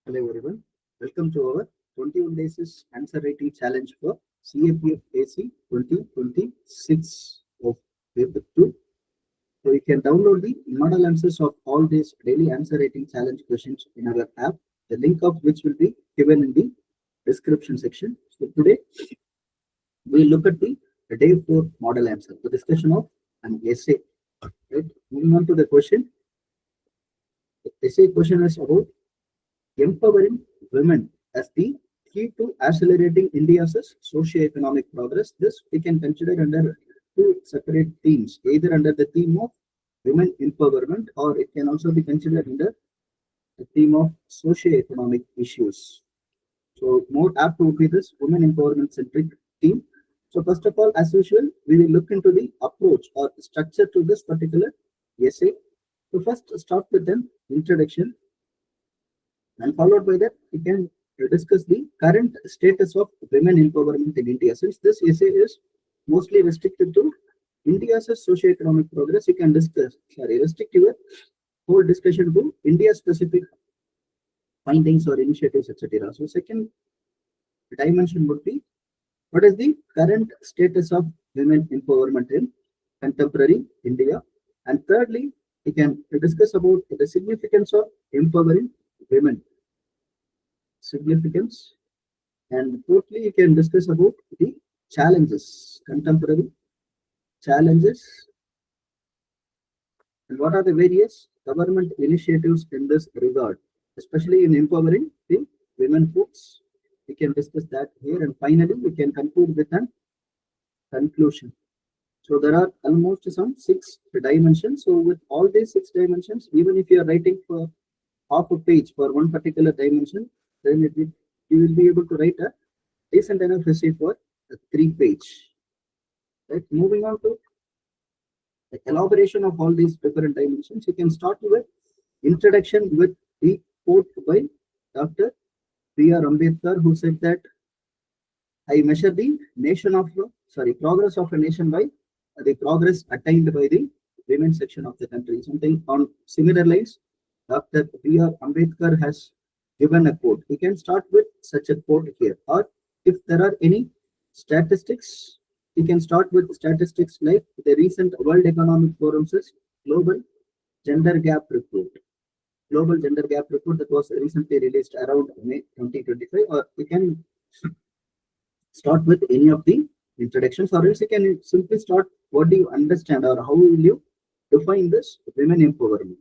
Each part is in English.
Hello everyone, welcome to our 21 days answer writing challenge for CAPF AC 2026 of Paper-2. So you can download the model answers of all these daily answer writing challenge questions in our app, the link of which will be given in the description section. So today we look at the day 4 model answer, the discussion of an essay. Right? Moving on to the question. The essay question is about empowering women as the key to accelerating India's socio-economic progress. This we can consider under two separate themes, either under the theme of women empowerment or it can also be considered under the theme of socio-economic issues. So more apt would be this women empowerment centric theme. So first of all, as usual, we will look into the approach or structure to this particular essay. So first start with an introduction, and followed by that we can discuss the current status of women empowerment in India. Since this essay is mostly restricted to India's socio-economic progress, you can restrict your whole discussion to India specific findings or initiatives, etc. So second dimension would be what is the current status of women empowerment in contemporary India, and thirdly we can discuss about the significance of empowering women. Significance, and fourthly you can discuss about the challenges, contemporary challenges, and what are the various government initiatives in this regard, especially in empowering the women folks. We can discuss that here, and finally we can conclude with an conclusion. So there are almost some 6 dimensions. So with all these 6 dimensions, even if you are writing for half a page for one particular dimension, then you will be able to write a decent enough essay for a 3-page. Right? Moving on to the elaboration of all these different dimensions, you can start with introduction with the quote by Dr. B.R. Ambedkar, who said that I measure the progress of a nation by the progress attained by the women section of the country. Something on similar lines, Dr. B.R. Ambedkar has given a quote. We can start with such a quote here, or if there are any statistics, we can start with statistics like the recent World Economic Forum's Global Gender Gap Report. Global Gender Gap Report that was recently released around May 2025, or we can start with any of the introductions, or else you can simply start what do you understand or how will you define this women empowerment.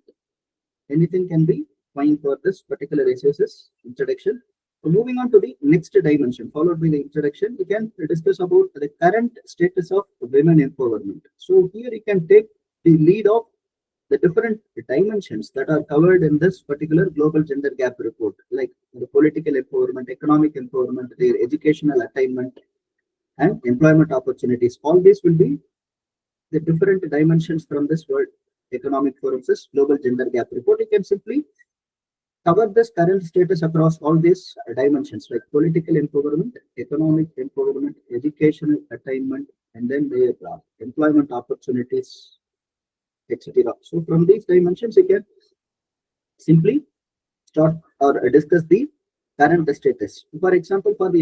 Anything can be fine for this particular essay's introduction. So moving on to the next dimension, followed by the introduction, we can discuss about the current status of women empowerment. So here you can take the lead of the different dimensions that are covered in this particular global gender gap report, like the political empowerment, economic empowerment, their educational attainment, and employment opportunities. All these will be the different dimensions from this World Economic Forum's global gender gap report. You can simply cover this current status across all these dimensions like political empowerment, economic empowerment, educational attainment, and then their employment opportunities, etc. So from these dimensions, you can simply start or discuss the current status. For example, for the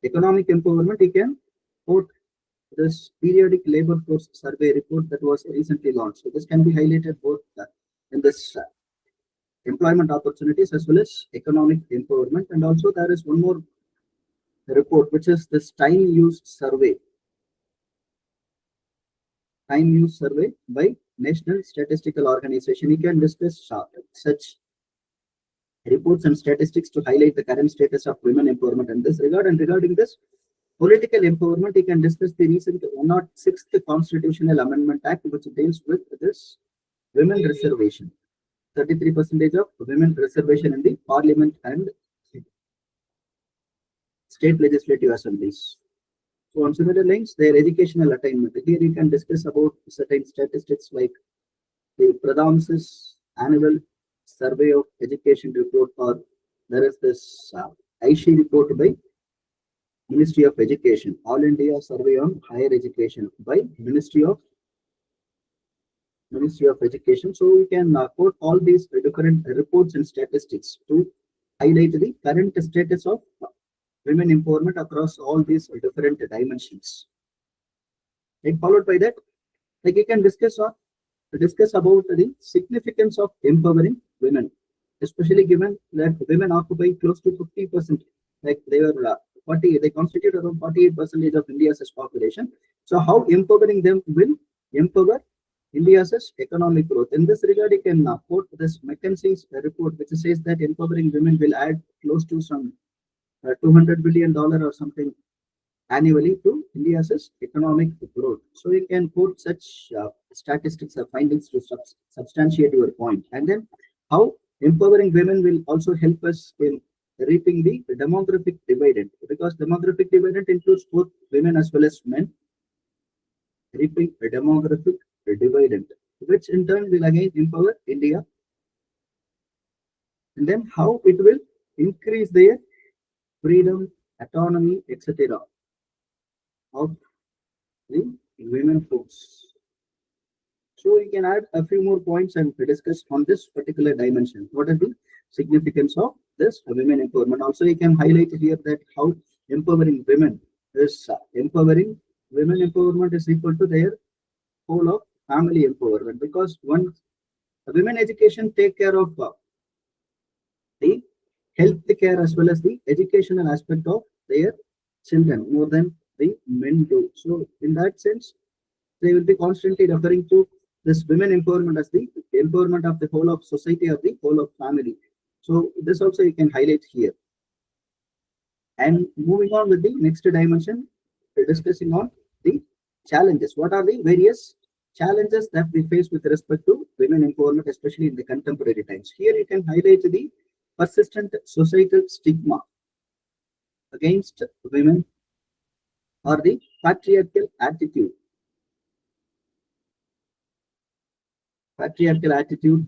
economic empowerment, you can quote this periodic labor force survey report that was recently launched. So this can be highlighted both in this employment opportunities as well as economic empowerment. And also there is one more report, which is this time use survey by National Statistical Organization. You can discuss such reports and statistics to highlight the current status of women empowerment in this regard. And regarding this political empowerment, you can discuss the recent 106th Constitutional Amendment Act, which deals with this women reservation, 33% of women reservation in the parliament and state legislative assemblies. So on similar lines, their educational attainment. Here you can discuss about certain statistics like the Pradham's annual survey of education report, or there is this ISHE report by Ministry of Education, All India Survey on Higher Education by Ministry of Ministry of Education. So we can quote all these different reports and statistics to highlight the current status of women empowerment across all these different dimensions. And followed by that, like you can discuss about the significance of empowering women, especially given that women occupy close to 50%. Like they were 40, they constitute around 48% of India's population. So how empowering them will empower India's economic growth. In this regard, you can quote this McKinsey's report, which says that empowering women will add close to some $200 billion or something annually to India's economic growth. So you can quote such statistics or findings to substantiate your point. And then how empowering women will also help us in reaping the demographic dividend, because demographic dividend includes both women as well as men. Reaping a demographic dividend, which in turn will again empower India. And then how it will increase their freedom, autonomy, etc. of the women folks. So we can add a few more points and discuss on this particular dimension. What is the significance of this women empowerment? Also, you can highlight here that how empowering women is women empowerment is equal to their whole of family empowerment, because one women education take care of the health care as well as the educational aspect of their children more than the men do. So in that sense, they will be constantly referring to this women empowerment as the empowerment of the whole of society or the whole of family. So this also you can highlight here. And moving on with the next dimension, we're discussing on the challenges. What are the various challenges that we face with respect to women empowerment, especially in the contemporary times? Here you can highlight the persistent societal stigma against women or the patriarchal attitude.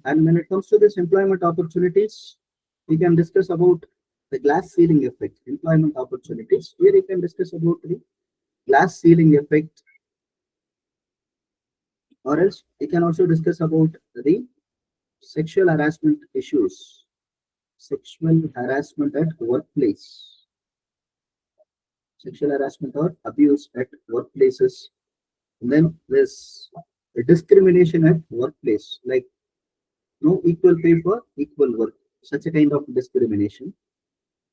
And when it comes to this employment opportunities, we can discuss about the glass ceiling effect, employment opportunities. Here you can discuss about the glass ceiling effect, or else we can also discuss about the sexual harassment issues, sexual harassment at workplace, sexual harassment or abuse at workplaces. And then there's discrimination at workplace, like no equal pay for equal work, such a kind of discrimination.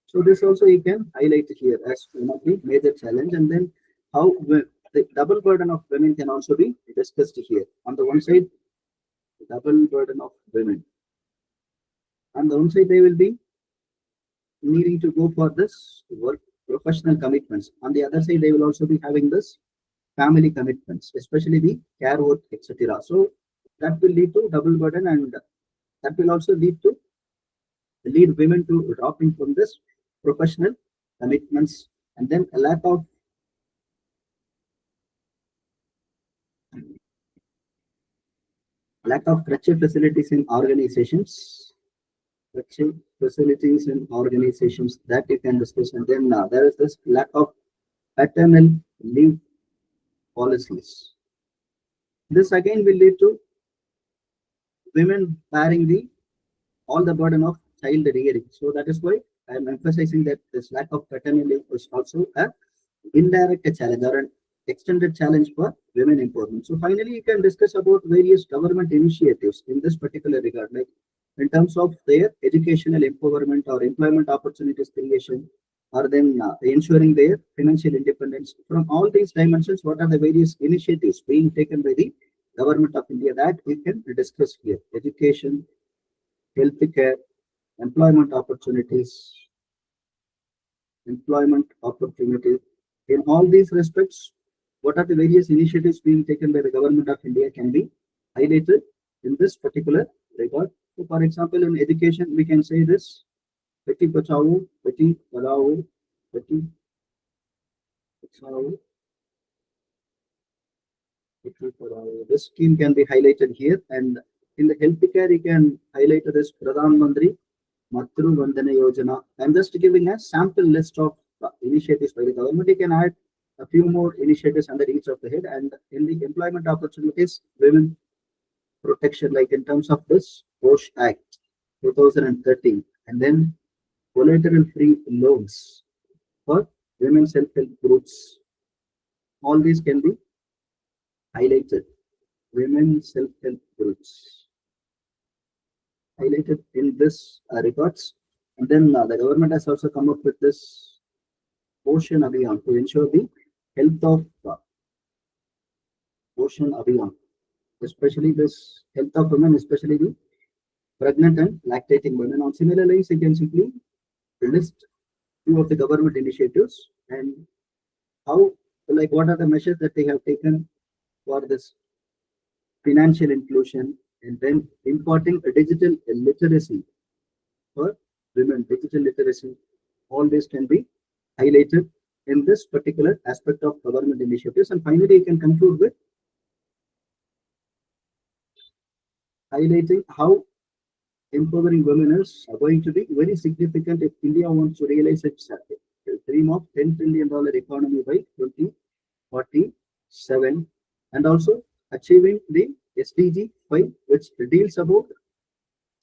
So this also you can highlight here as one of the major challenge. And then how the double burden of women can also be discussed here. On the one side, the double burden of women. On the one side, they will be needing to go for this work, professional commitments. On the other side, they will also be having this family commitments, especially the care work, etc. So that will lead to double burden, and that will also lead women to dropping from this professional commitments. And then a lack of crutch facilities in organizations, that you can discuss. And then there is this lack of paternal leave policies. This again will lead to women bearing all the burden of child rearing. So that is why I am emphasizing that this lack of paternal leave is also an indirect challenge or an extended challenge for women empowerment. So finally, you can discuss about various government initiatives in this particular regard, like in terms of their educational empowerment or employment opportunities creation, or then ensuring their financial independence. From all these dimensions, what are the various initiatives being taken by the government of India that we can discuss here? Education, healthcare, employment opportunities. In all these respects, what are the various initiatives being taken by the government of India can be highlighted in this particular regard. So for example, in education, we can say this: Beti Bachao, Beti Padhao, Beti Bachao, Beti Padhao. This scheme can be highlighted here. And in the healthcare, you can highlight this Pradhan Mantri Matru Vandana Yojana. I'm just giving a sample list of initiatives by the government. You can add a few more initiatives under each of the head. And in the employment opportunities, women protection, like in terms of this POSH Act 2013, and then collateral-free loans for women self-help groups. All these can be highlighted. Women self-help groups highlighted in this regards. And then the government has also come up with this Poshan Abhiyan to ensure the health of Poshan Abhiyan, especially this health of women, especially the pregnant and lactating women. On similar lines, you can simply list few of the government initiatives and how, like, what are the measures that they have taken for this financial inclusion, and then imparting a digital literacy for women, digital literacy. All this can be highlighted in this particular aspect of government initiatives. And finally, you can conclude with highlighting how empowering women is going to be very significant if India wants to realize its dream of $10 trillion economy by 2047, and also achieving the SDG 5, which deals about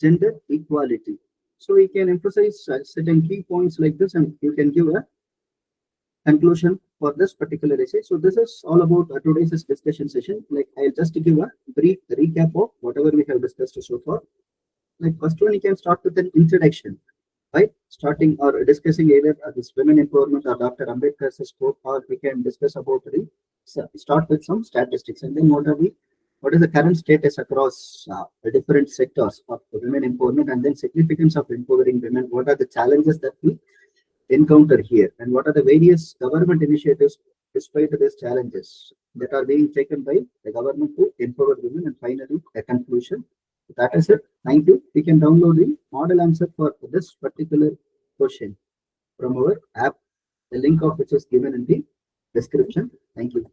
gender equality. So we can emphasize certain key points like this, and you can give a conclusion for this particular essay. So this is all about today's discussion session. Like, I'll just give a brief recap of whatever we have discussed so far. Like, first one, you can start with an introduction, right? Starting or discussing either this women empowerment or Dr. Ambedkar's quote, or we can discuss about the start with some statistics, and then what is the current status across the different sectors of women empowerment, and then significance of empowering women. What are the challenges that we encounter here, and what are the various government initiatives despite these challenges that are being taken by the government to empower women, and finally a conclusion. That is it. Thank you. We can download the model answer for this particular question from our app, the link of which is given in the description. Thank you.